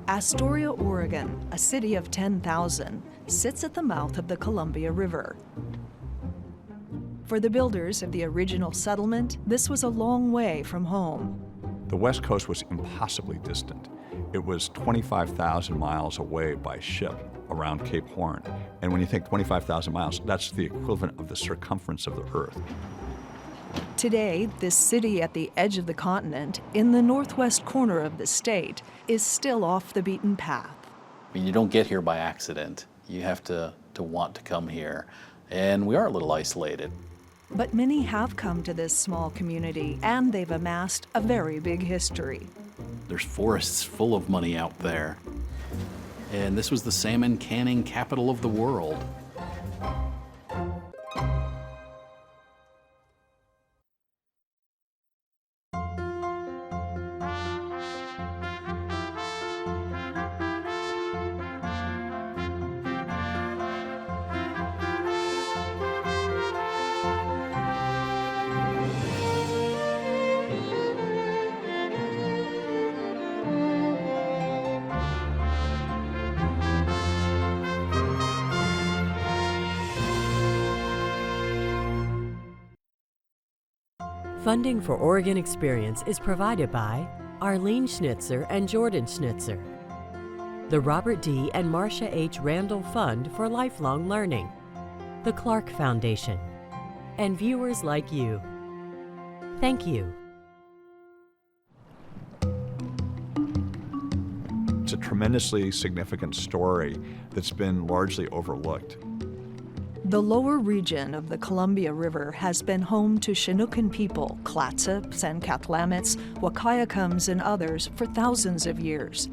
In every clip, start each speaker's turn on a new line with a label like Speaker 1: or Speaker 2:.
Speaker 1: Astoria, Oregon, a city of 10,000, sits at the mouth of the Columbia River. For the builders of the original settlement, this was a long way from home.
Speaker 2: The West Coast was impossibly distant. It was 25,000 miles away by ship around Cape Horn. And when you think 25,000 miles, that's the equivalent of the circumference of the Earth.
Speaker 1: Today, this city at the edge of the continent, in the northwest corner of the state, is still off the beaten path.
Speaker 3: I mean, you don't get here by accident. You have to want to come here. And we are a little isolated.
Speaker 1: But many have come to this small community, and they've amassed a very big history.
Speaker 3: There's forests full of money out there. And this was the salmon canning capital of the world.
Speaker 4: Funding for Oregon Experience is provided by Arlene Schnitzer and Jordan Schnitzer, the Robert D. and Marcia H. Randall Fund for Lifelong Learning, the Clark Foundation, and viewers like you. Thank you.
Speaker 2: It's a tremendously significant story that's been largely overlooked.
Speaker 1: The lower region of the Columbia River has been home to Chinookan people, Clatsop, Katlamets, Wakayakoms, and others for thousands of years.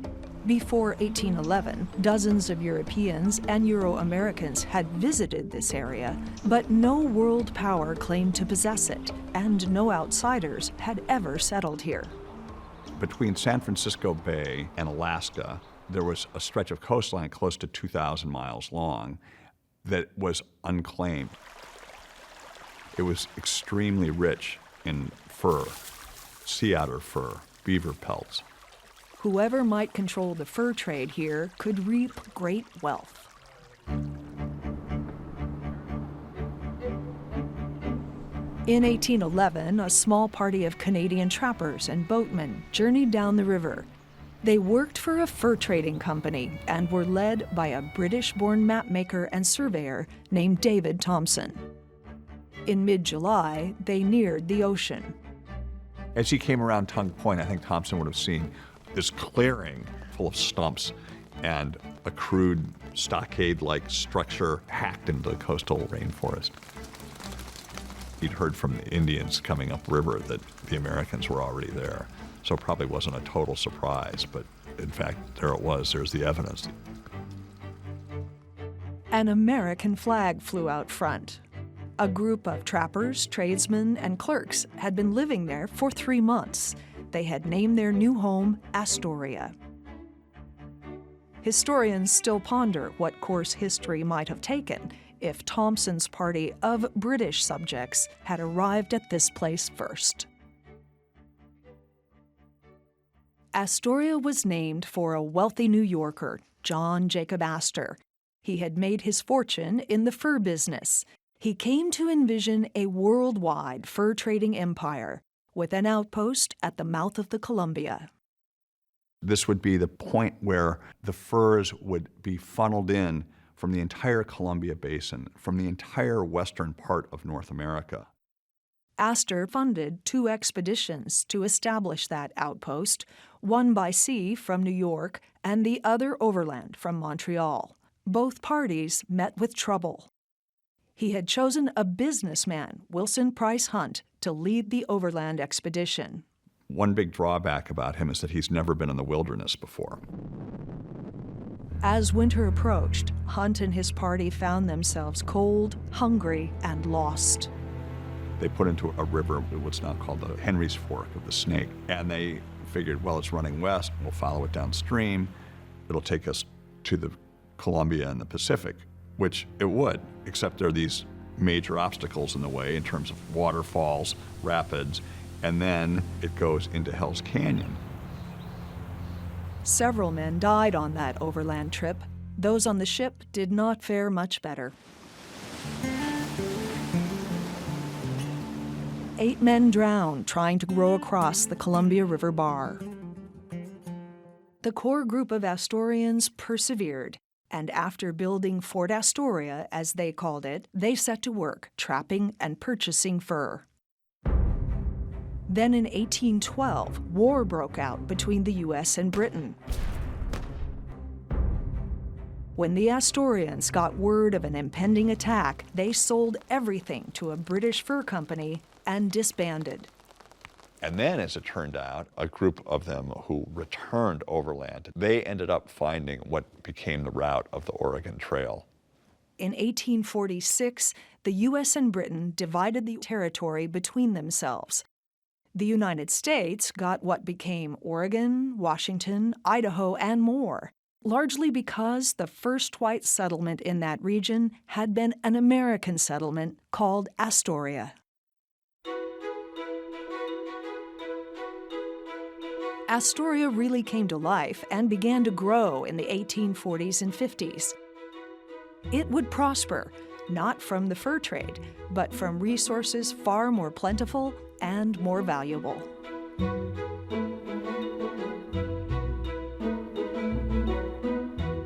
Speaker 1: Before 1811, dozens of Europeans and Euro-Americans had visited this area, but no world power claimed to possess it, and no outsiders had ever settled here.
Speaker 2: Between San Francisco Bay and Alaska, there was a stretch of coastline close to 2,000 miles long that was unclaimed. It was extremely rich in fur, sea otter fur, beaver pelts.
Speaker 1: Whoever might control the fur trade here could reap great wealth. In 1811, a small party of Canadian trappers and boatmen journeyed down the river. They worked for a fur trading company and were led by a British-born mapmaker and surveyor named David Thompson. In mid-July, they neared the ocean.
Speaker 2: As he came around Tongue Point, I think Thompson would have seen this clearing full of stumps and a crude stockade-like structure hacked into the coastal rainforest. He'd heard from the Indians coming upriver that the Americans were already there. So it probably wasn't a total surprise, but in fact, there it was. There's the evidence.
Speaker 1: An American flag flew out front. A group of trappers, tradesmen, and clerks had been living there for 3 months. They had named their new home Astoria. Historians still ponder what course history might have taken if Thompson's party of British subjects had arrived at this place first. Astoria was named for a wealthy New Yorker, John Jacob Astor. He had made his fortune in the fur business. He came to envision a worldwide fur trading empire with an outpost at the mouth of the Columbia.
Speaker 2: This would be the point where the furs would be funneled in from the entire Columbia Basin, from the entire western part of North America.
Speaker 1: Astor funded 2 expeditions to establish that outpost, one by sea from New York and the other overland from Montreal. Both parties met with trouble. He had chosen a businessman, Wilson Price Hunt, to lead the overland expedition.
Speaker 2: One big drawback about him is that he's never been in the wilderness before.
Speaker 1: As winter approached, Hunt and his party found themselves cold, hungry, and lost.
Speaker 2: They put into a river, what's now called the Henry's Fork of the Snake, and they figured, well, it's running west, we'll follow it downstream. It'll take us to the Columbia and the Pacific, which it would, except there are these major obstacles in the way in terms of waterfalls, rapids, and then it goes into Hell's Canyon.
Speaker 1: Several men died on that overland trip. Those on the ship did not fare much better. 8 men drowned trying to row across the Columbia River bar. The core group of Astorians persevered, and after building Fort Astoria, as they called it, they set to work trapping and purchasing fur. Then in 1812, war broke out between the U.S. and Britain. When the Astorians got word of an impending attack, they sold everything to a British fur company and disbanded.
Speaker 2: And then, as it turned out, a group of them who returned overland, they ended up finding what became the route of the Oregon Trail.
Speaker 1: In 1846, the U.S. and Britain divided the territory between themselves. The United States got what became Oregon, Washington, Idaho, and more, largely because the first white settlement in that region had been an American settlement called Astoria. Astoria really came to life and began to grow in the 1840s and 50s. It would prosper, not from the fur trade, but from resources far more plentiful and more valuable.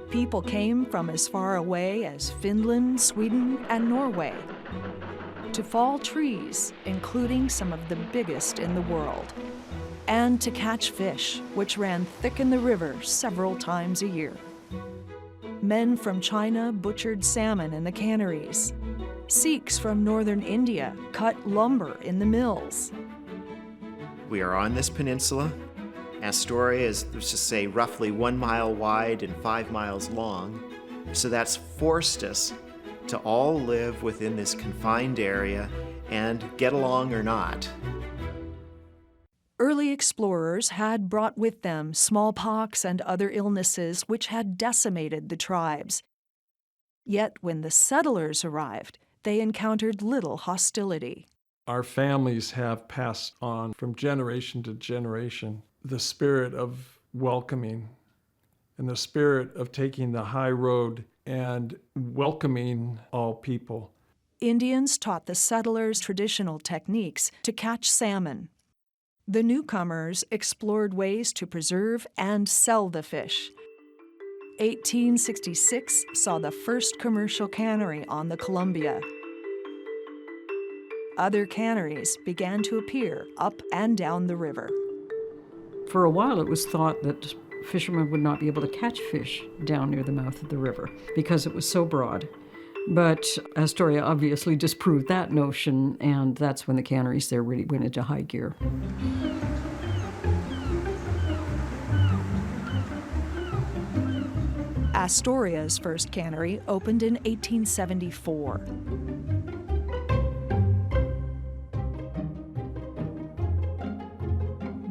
Speaker 1: People came from as far away as Finland, Sweden, and Norway to fall trees, including some of the biggest in the world, and to catch fish, which ran thick in the river several times a year. Men from China butchered salmon in the canneries. Sikhs from northern India cut lumber in the mills.
Speaker 5: We are on this peninsula. Astoria is, let's just say, roughly 1 mile wide and 5 miles long. So that's forced us to all live within this confined area and get along or not.
Speaker 1: Early explorers had brought with them smallpox and other illnesses which had decimated the tribes. Yet when the settlers arrived, they encountered little hostility.
Speaker 6: Our families have passed on from generation to generation the spirit of welcoming and the spirit of taking the high road and welcoming all people.
Speaker 1: Indians taught the settlers traditional techniques to catch salmon. The newcomers explored ways to preserve and sell the fish. 1866 saw the first commercial cannery on the Columbia. Other canneries began to appear up and down the river.
Speaker 7: For a while, it was thought that fishermen would not be able to catch fish down near the mouth of the river because it was so broad. But Astoria obviously disproved that notion, and that's when the canneries there really went into high gear.
Speaker 1: Astoria's first cannery opened in 1874.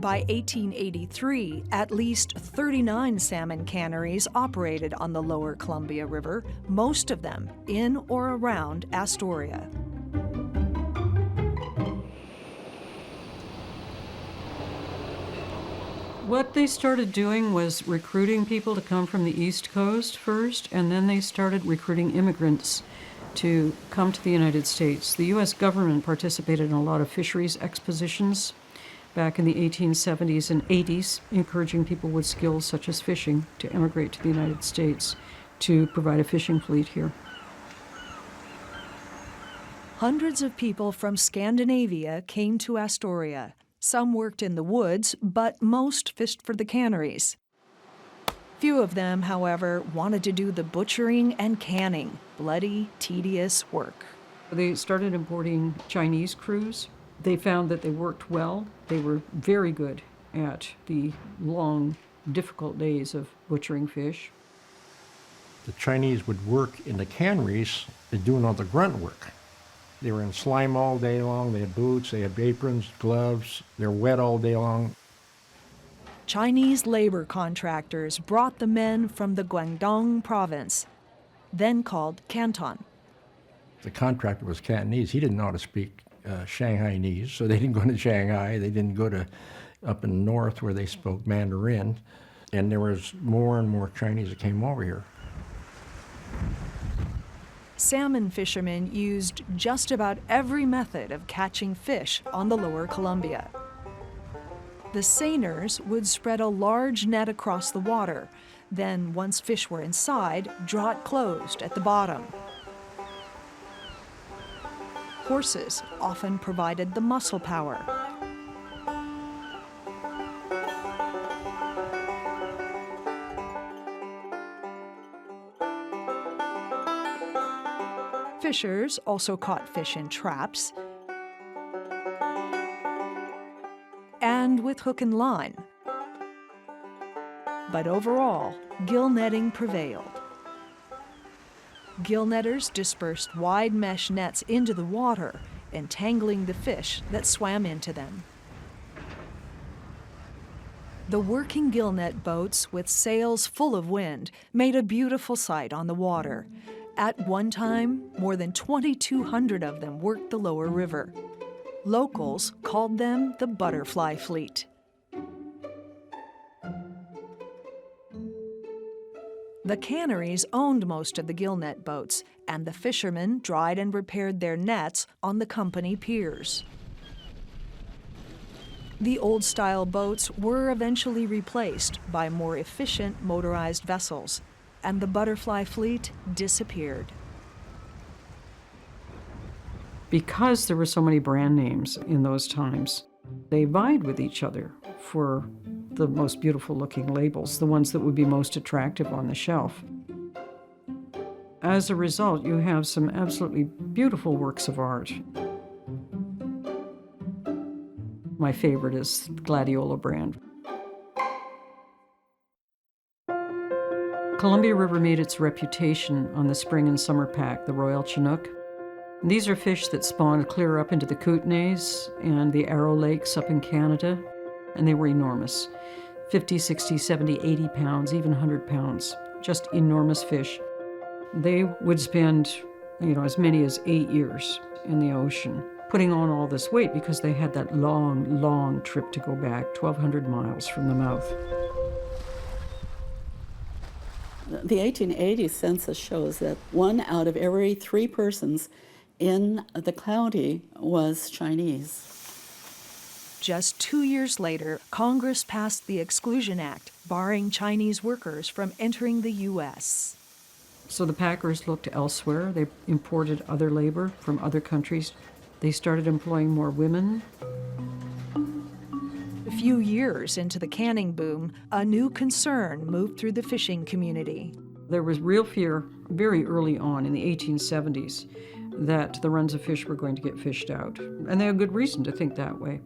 Speaker 1: By 1883, at least 39 salmon canneries operated on the lower Columbia River, most of them in or around Astoria.
Speaker 7: What they started doing was recruiting people to come from the East Coast first, and then they started recruiting immigrants to come to the United States. The U.S. government participated in a lot of fisheries expositions back in the 1870s and 80s, encouraging people with skills such as fishing to emigrate to the United States to provide a fishing fleet here.
Speaker 1: Hundreds of people from Scandinavia came to Astoria. Some worked in the woods, but most fished for the canneries. Few of them, however, wanted to do the butchering and canning, bloody, tedious work.
Speaker 7: They started importing Chinese crews. They found that they worked well. They were very good at the long, difficult days of butchering fish.
Speaker 8: The Chinese would work in the canneries and doing all the grunt work. They were in slime all day long. They had boots, they had aprons, gloves. They're wet all day long.
Speaker 1: Chinese labor contractors brought the men from the Guangdong province, then called Canton.
Speaker 8: The contractor was Cantonese. He didn't know how to speak Shanghainese, so they didn't go to Shanghai. They didn't go to up in the north where they spoke Mandarin. And there was more and more Chinese that came over here.
Speaker 1: Salmon fishermen used just about every method of catching fish on the lower Columbia. The seiners would spread a large net across the water, then once fish were inside, draw it closed at the bottom. Horses often provided the muscle power. Fishers also caught fish in traps and with hook and line. But overall, gill netting prevailed. Gill netters dispersed wide mesh nets into the water, entangling the fish that swam into them. The working gill net boats with sails full of wind made a beautiful sight on the water. At one time, more than 2,200 of them worked the lower river. Locals called them the butterfly fleet. The canneries owned most of the gill net boats, and the fishermen dried and repaired their nets on the company piers. The old-style boats were eventually replaced by more efficient motorized vessels, and the butterfly fleet disappeared.
Speaker 7: Because there were so many brand names in those times, they vied with each other for the most beautiful looking labels, the ones that would be most attractive on the shelf. As a result, you have some absolutely beautiful works of art. My favorite is Gladiola brand. Columbia River made its reputation on the spring and summer pack, the Royal Chinook. These are fish that spawned clear up into the Kootenays and the Arrow Lakes up in Canada, and they were enormous. 50, 60, 70, 80 pounds, even 100 pounds. Just enormous fish. They would spend, as many as 8 years in the ocean, putting on all this weight because they had that long, long trip to go back, 1,200 miles from the mouth.
Speaker 9: The 1880 census shows that 1 out of every 3 persons in the county was Chinese.
Speaker 1: Just 2 years later, Congress passed the Exclusion Act, barring Chinese workers from entering the U.S.
Speaker 7: So the packers looked elsewhere. They imported other labor from other countries. They started employing more women.
Speaker 1: A few years into the canning boom, a new concern moved through the fishing community.
Speaker 7: There was real fear very early on in the 1870s that the runs of fish were going to get fished out. And they had good reason to think that way.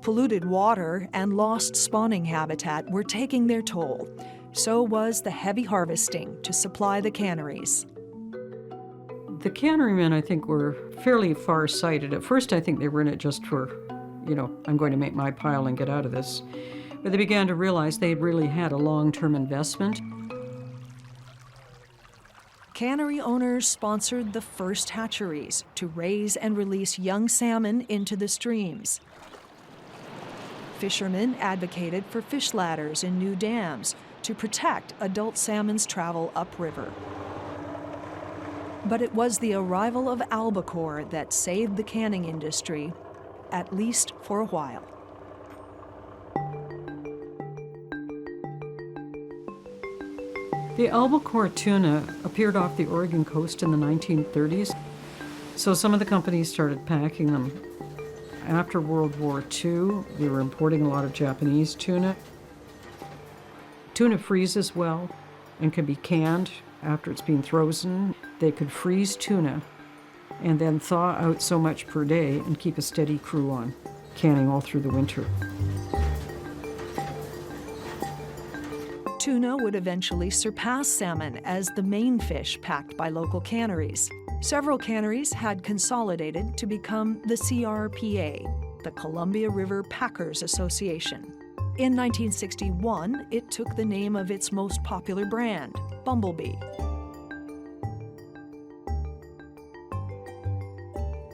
Speaker 1: Polluted water and lost spawning habitat were taking their toll. So was the heavy harvesting to supply the canneries.
Speaker 7: The cannerymen, I think, were fairly far-sighted. At first, I think they were in it just for, I'm going to make my pile and get out of this. But they began to realize they really had a long-term investment.
Speaker 1: Cannery owners sponsored the first hatcheries to raise and release young salmon into the streams. Fishermen advocated for fish ladders in new dams to protect adult salmon's travel upriver. But it was the arrival of albacore that saved the canning industry, at least for a while.
Speaker 7: The albacore tuna appeared off the Oregon coast in the 1930s, so some of the companies started packing them. After World War II, we were importing a lot of Japanese tuna. Tuna freezes well and can be canned after it's been frozen. They could freeze tuna and then thaw out so much per day and keep a steady crew on, canning all through the winter.
Speaker 1: Tuna would eventually surpass salmon as the main fish packed by local canneries. Several canneries had consolidated to become the CRPA, the Columbia River Packers Association. In 1961, it took the name of its most popular brand, Bumblebee.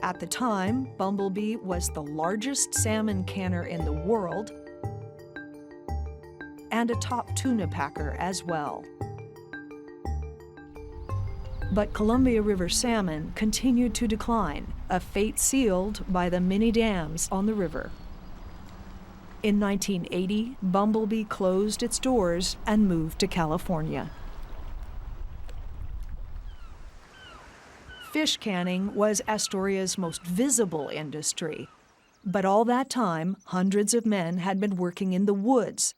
Speaker 1: At the time, Bumblebee was the largest salmon canner in the world and a top tuna packer as well. But Columbia River salmon continued to decline, a fate sealed by the many dams on the river. In 1980, Bumblebee closed its doors and moved to California. Fish canning was Astoria's most visible industry. But all that time, hundreds of men had been working in the woods.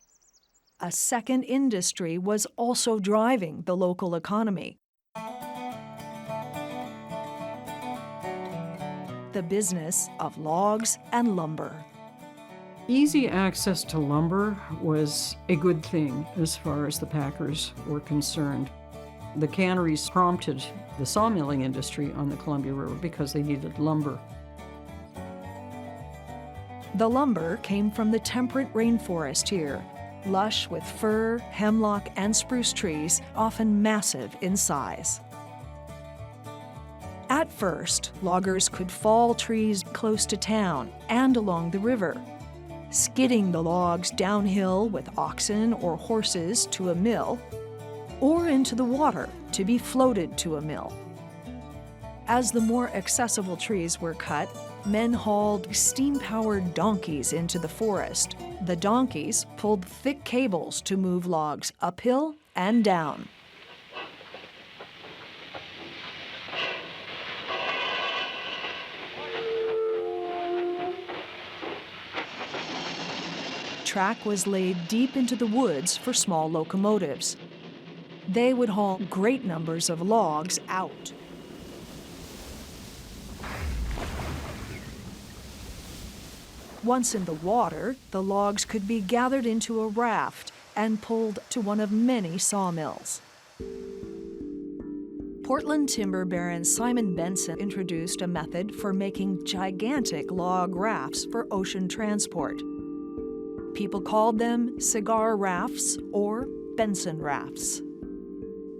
Speaker 1: A second industry was also driving the local economy. The business of logs and lumber.
Speaker 7: Easy access to lumber was a good thing as far as the packers were concerned. The canneries prompted the sawmilling industry on the Columbia River because they needed lumber.
Speaker 1: The lumber came from the temperate rainforest here, lush with fir, hemlock, and spruce trees, often massive in size. At first, loggers could fall trees close to town and along the river, skidding the logs downhill with oxen or horses to a mill, or into the water to be floated to a mill. As the more accessible trees were cut, men hauled steam-powered donkeys into the forest. The donkeys pulled thick cables to move logs uphill and down. Track was laid deep into the woods for small locomotives. They would haul great numbers of logs out. Once in the water, the logs could be gathered into a raft and pulled to one of many sawmills. Portland timber baron Simon Benson introduced a method for making gigantic log rafts for ocean transport. People called them cigar rafts or Benson rafts.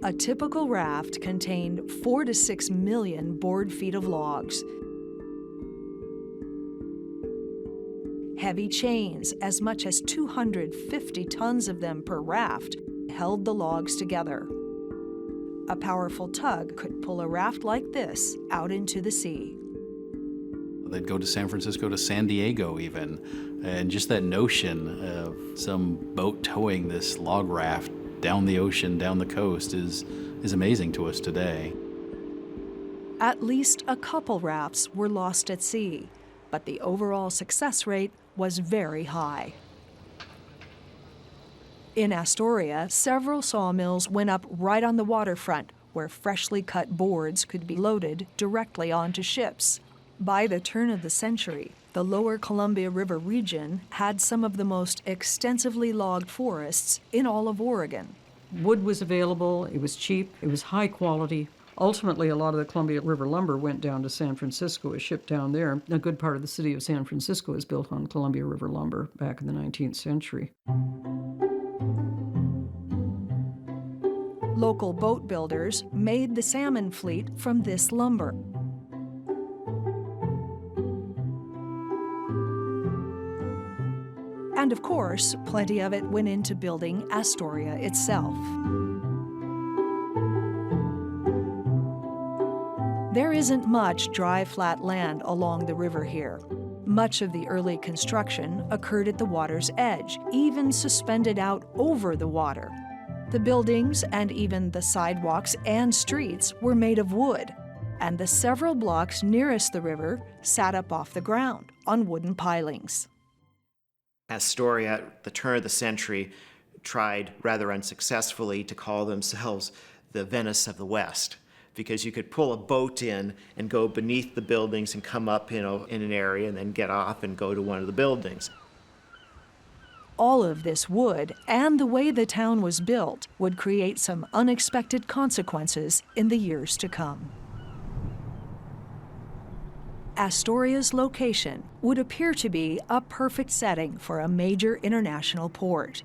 Speaker 1: A typical raft contained 4 to 6 million board feet of logs. Heavy chains, as much as 250 tons of them per raft, held the logs together. A powerful tug could pull a raft like this out into the sea.
Speaker 3: They'd go to San Francisco, to San Diego even, and just that notion of some boat towing this log raft down the ocean, down the coast is amazing to us today.
Speaker 1: At least a couple rafts were lost at sea, but the overall success rate was very high. In Astoria, several sawmills went up right on the waterfront, where freshly cut boards could be loaded directly onto ships. By the turn of the century, the lower Columbia River region had some of the most extensively logged forests in all of Oregon.
Speaker 7: Wood was available, it was cheap, it was high quality. Ultimately, a lot of the Columbia River lumber went down to San Francisco, was shipped down there. A good part of the city of San Francisco was built on Columbia River lumber back in the 19th century.
Speaker 1: Local boat builders made the salmon fleet from this lumber. And of course, plenty of it went into building Astoria itself. There isn't much dry, flat land along the river here. Much of the early construction occurred at the water's edge, even suspended out over the water. The buildings and even the sidewalks and streets were made of wood, and the several blocks nearest the river sat up off the ground on wooden pilings.
Speaker 5: Astoria, at the turn of the century, tried rather unsuccessfully to call themselves the Venice of the West, because you could pull a boat in and go beneath the buildings and come up, in an area and then get off and go to one of the buildings.
Speaker 1: All of this wood and the way the town was built would create some unexpected consequences in the years to come. Astoria's location would appear to be a perfect setting for a major international port.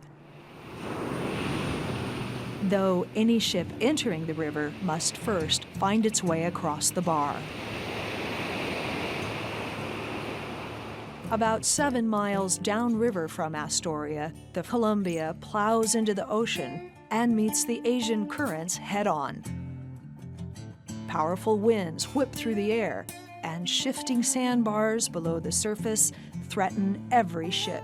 Speaker 1: Though any ship entering the river must first find its way across the bar. About 7 miles downriver from Astoria, the Columbia plows into the ocean and meets the Asian currents head-on. Powerful winds whip through the air, and shifting sandbars below the surface threaten every ship.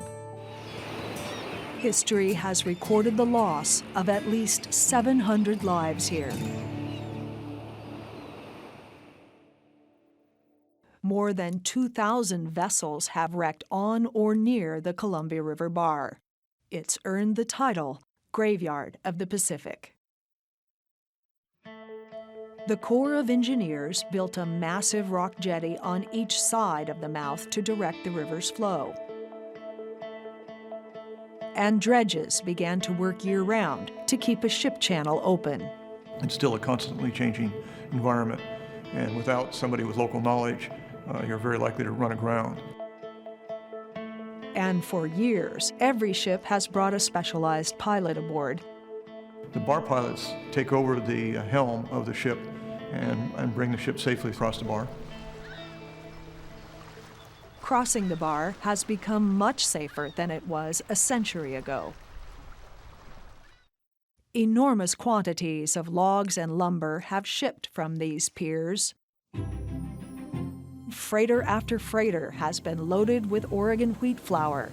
Speaker 1: History has recorded the loss of at least 700 lives here. More than 2,000 vessels have wrecked on or near the Columbia River Bar. It's earned the title Graveyard of the Pacific. The Corps of Engineers built a massive rock jetty on each side of the mouth to direct the river's flow. And dredges began to work year-round to keep a ship channel open.
Speaker 10: It's still a constantly changing environment, and without somebody with local knowledge, you're very likely to run aground.
Speaker 1: And for years, every ship has brought a specialized pilot aboard.
Speaker 10: The bar pilots take over the helm of the ship and bring the ship safely across the bar.
Speaker 1: Crossing the bar has become much safer than it was a century ago. Enormous quantities of logs and lumber have shipped from these piers. Freighter after freighter has been loaded with Oregon wheat flour.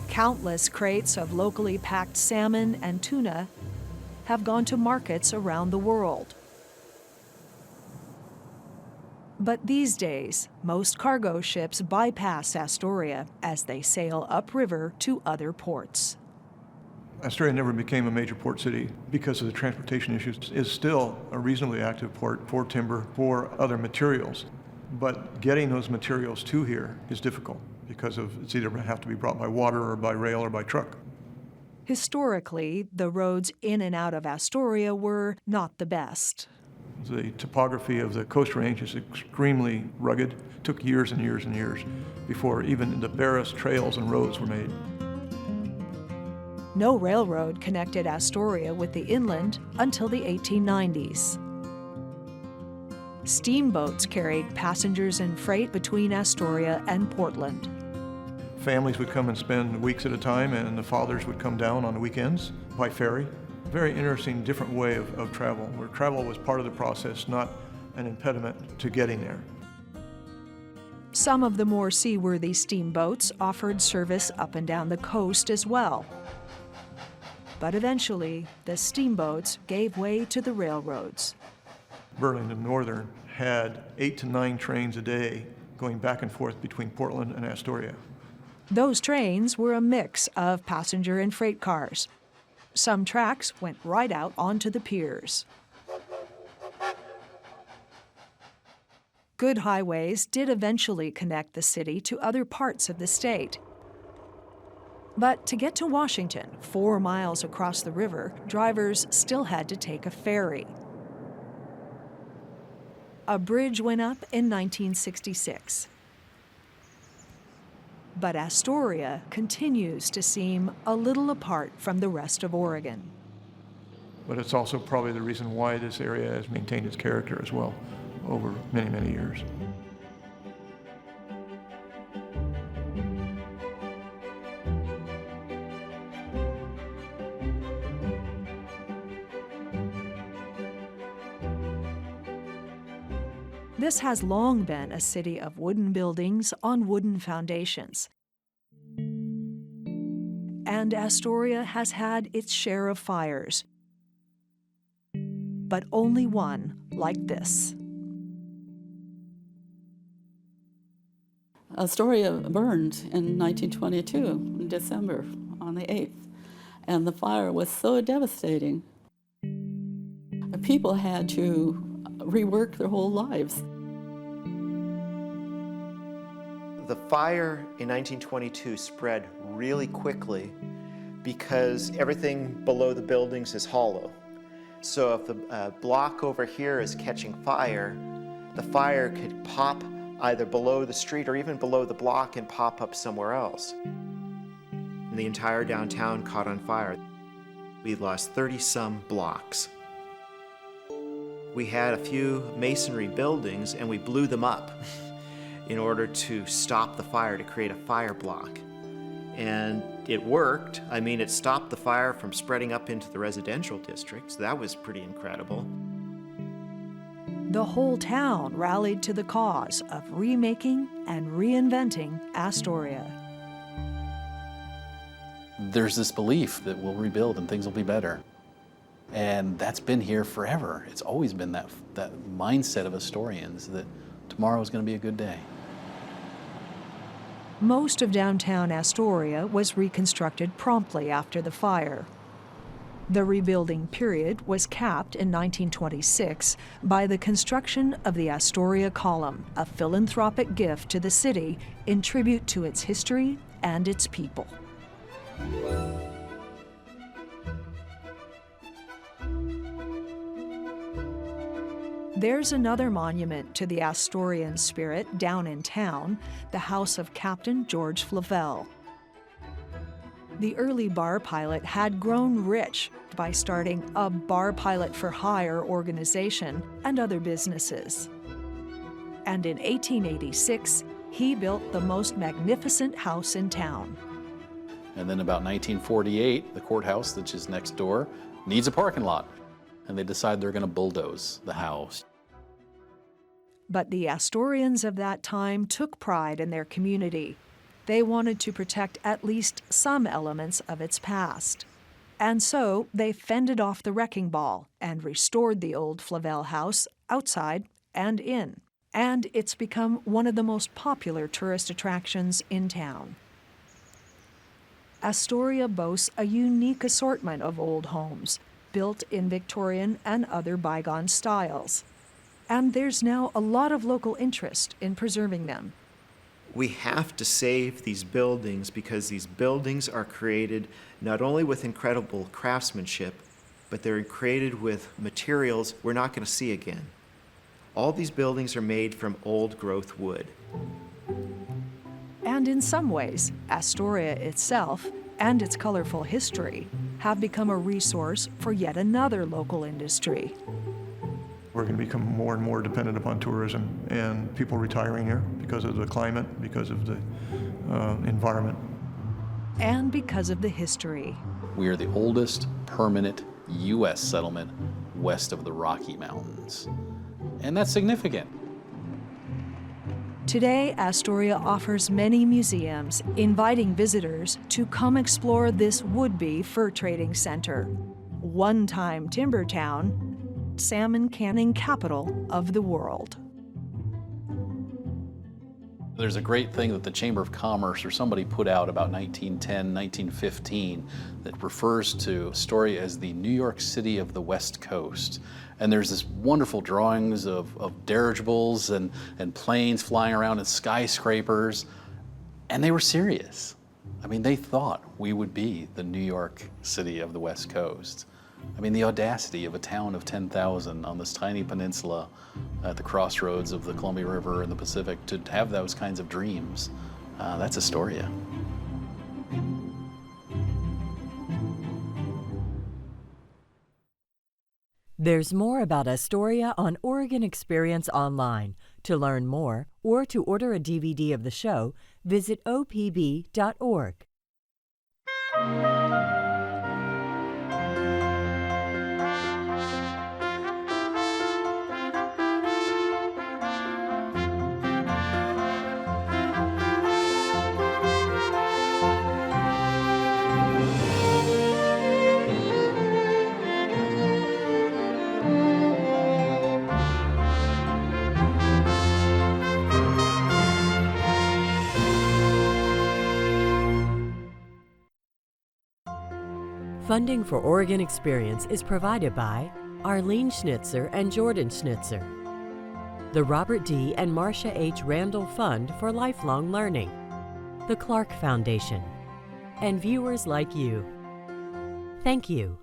Speaker 1: Countless crates of locally packed salmon and tuna have gone to markets around the world. But these days, most cargo ships bypass Astoria as they sail upriver to other ports.
Speaker 10: Astoria never became a major port city because of the transportation issues. It's still a reasonably active port for timber, for other materials. But getting those materials to here is difficult because it's either have to be brought by water or by rail or by truck.
Speaker 1: Historically, the roads in and out of Astoria were not the best.
Speaker 10: The topography of the Coast Range is extremely rugged. It took years and years and years before even the barest trails and roads were made.
Speaker 1: No railroad connected Astoria with the inland until the 1890s. Steamboats carried passengers and freight between Astoria and Portland.
Speaker 10: Families would come and spend weeks at a time, and the fathers would come down on the weekends by ferry. Very interesting, different way of travel, where travel was part of the process, not an impediment to getting there.
Speaker 1: Some of the more seaworthy steamboats offered service up and down the coast as well. But eventually, the steamboats gave way to the railroads.
Speaker 10: Burlington Northern had 8 to 9 trains a day going back and forth between Portland and Astoria.
Speaker 1: Those trains were a mix of passenger and freight cars. Some tracks went right out onto the piers. Good highways did eventually connect the city to other parts of the state. But to get to Washington, 4 miles across the river, drivers still had to take a ferry. A bridge went up in 1966. But Astoria continues to seem a little apart from the rest of Oregon.
Speaker 10: But it's also probably the reason why this area has maintained its character as well over many, many years.
Speaker 1: This has long been a city of wooden buildings on wooden foundations. And Astoria has had its share of fires, but only one like this.
Speaker 9: Astoria burned in 1922, in December, on the 8th, and the fire was so devastating. People had to rework their whole lives.
Speaker 5: The fire in 1922 spread really quickly because everything below the buildings is hollow. So if the block over here is catching fire, the fire could pop either below the street or even below the block and pop up somewhere else. And the entire downtown caught on fire. We lost 30-some blocks. We had a few masonry buildings and we blew them up. in order to stop the fire, to create a fire block. And it worked. I mean, it stopped the fire from spreading up into the residential districts. That was pretty incredible.
Speaker 1: The whole town rallied to the cause of remaking and reinventing Astoria.
Speaker 3: There's this belief that we'll rebuild and things will be better. And that's been here forever. It's always been that mindset of Astorians that tomorrow is going to be a good day.
Speaker 1: Most of downtown Astoria was reconstructed promptly after the fire. The rebuilding period was capped in 1926 by the construction of the Astoria Column, a philanthropic gift to the city in tribute to its history and its people. There's another monument to the Astorian spirit down in town, the house of Captain George Flavel. The early bar pilot had grown rich by starting a bar pilot for hire organization and other businesses. And in 1886, he built the most magnificent house in town.
Speaker 3: And then about 1948, the courthouse, which is next door, needs a parking lot. And they decide they're going to bulldoze the house.
Speaker 1: But the Astorians of that time took pride in their community. They wanted to protect at least some elements of its past. And so they fended off the wrecking ball and restored the old Flavel house outside and in. And it's become one of the most popular tourist attractions in town. Astoria boasts a unique assortment of old homes, built in Victorian and other bygone styles. And there's now a lot of local interest in preserving them.
Speaker 5: We have to save these buildings because these buildings are created not only with incredible craftsmanship, but they're created with materials we're not going to see again. All these buildings are made from old growth wood.
Speaker 1: And in some ways, Astoria itself and its colorful history have become a resource for yet another local industry.
Speaker 10: We're going to become more and more dependent upon tourism and people retiring here because of the climate, because of the environment.
Speaker 1: And because of the history.
Speaker 3: We are the oldest permanent U.S. settlement west of the Rocky Mountains. And that's significant.
Speaker 1: Today, Astoria offers many museums, inviting visitors to come explore this would-be fur trading center. One-time timber town, salmon canning capital of the world.
Speaker 3: There's a great thing that the Chamber of Commerce or somebody put out about 1910, 1915 that refers to Astoria as the New York City of the West Coast. And there's this wonderful drawings of dirigibles and planes flying around and skyscrapers. And they were serious. I mean, they thought we would be the New York City of the West Coast. I mean, the audacity of a town of 10,000 on this tiny peninsula at the crossroads of the Columbia River and the Pacific to have those kinds of dreams, that's Astoria.
Speaker 4: There's more about Astoria on Oregon Experience online. To learn more or to order a DVD of the show, visit opb.org. Funding for Oregon Experience is provided by Arlene Schnitzer and Jordan Schnitzer, the Robert D. and Marcia H. Randall Fund for Lifelong Learning, the Clark Foundation, and viewers like you. Thank you.